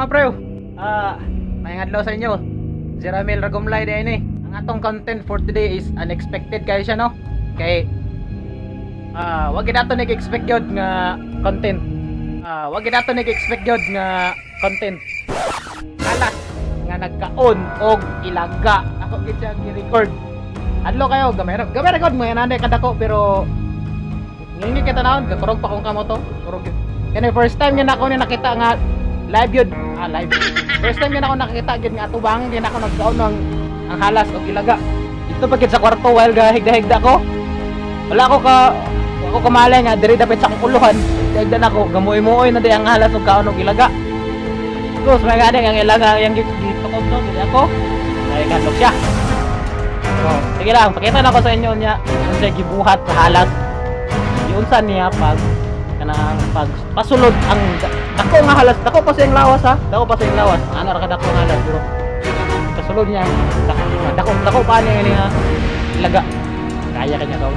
mga prew. May adlaw sa inyo. Si Ramil Ragumlay din eh. Ang atong content for today is unexpected kayo siya, no? Kay wag gid nato nag-expect gyud nga content. Wag gid nato nag-expect gyud nga content. Kalat nga nagkaon og ilaga. Ako gid siya gi-record. Adlaw kayo, gamay record mo yan anday kadako pero ngil-ngig kita naon, gakurog pa kong kamo to. Kurog. Kani first time nga ako ni nakita nga live yun. Live. First time nga ako nakita gid nga atubang gid ako nagkaon ng ang halas og ilaga. Dito pa gid sa kwarto while gahigda-higda ko. Wala ako kamalay nga diri dapat sa akong uluhan. Higda ako gamoy-moy na di ang halas og kaon og ilaga. Tapos may gani ang ilaga yang dito ko to gid ako. Ay kandok siya. So, sige lang, pakita na ko sa inyo niya unsa gibuhat sa halas. Unsa niya pag kanang pasulod ang dako nga halas, dako pa sa iyang lawas ha. Dako pa sa iyang lawas. Ano ra ka dako nga halas pero pasulod niya dako pa niya nga ilaga. Kaya kanya daw.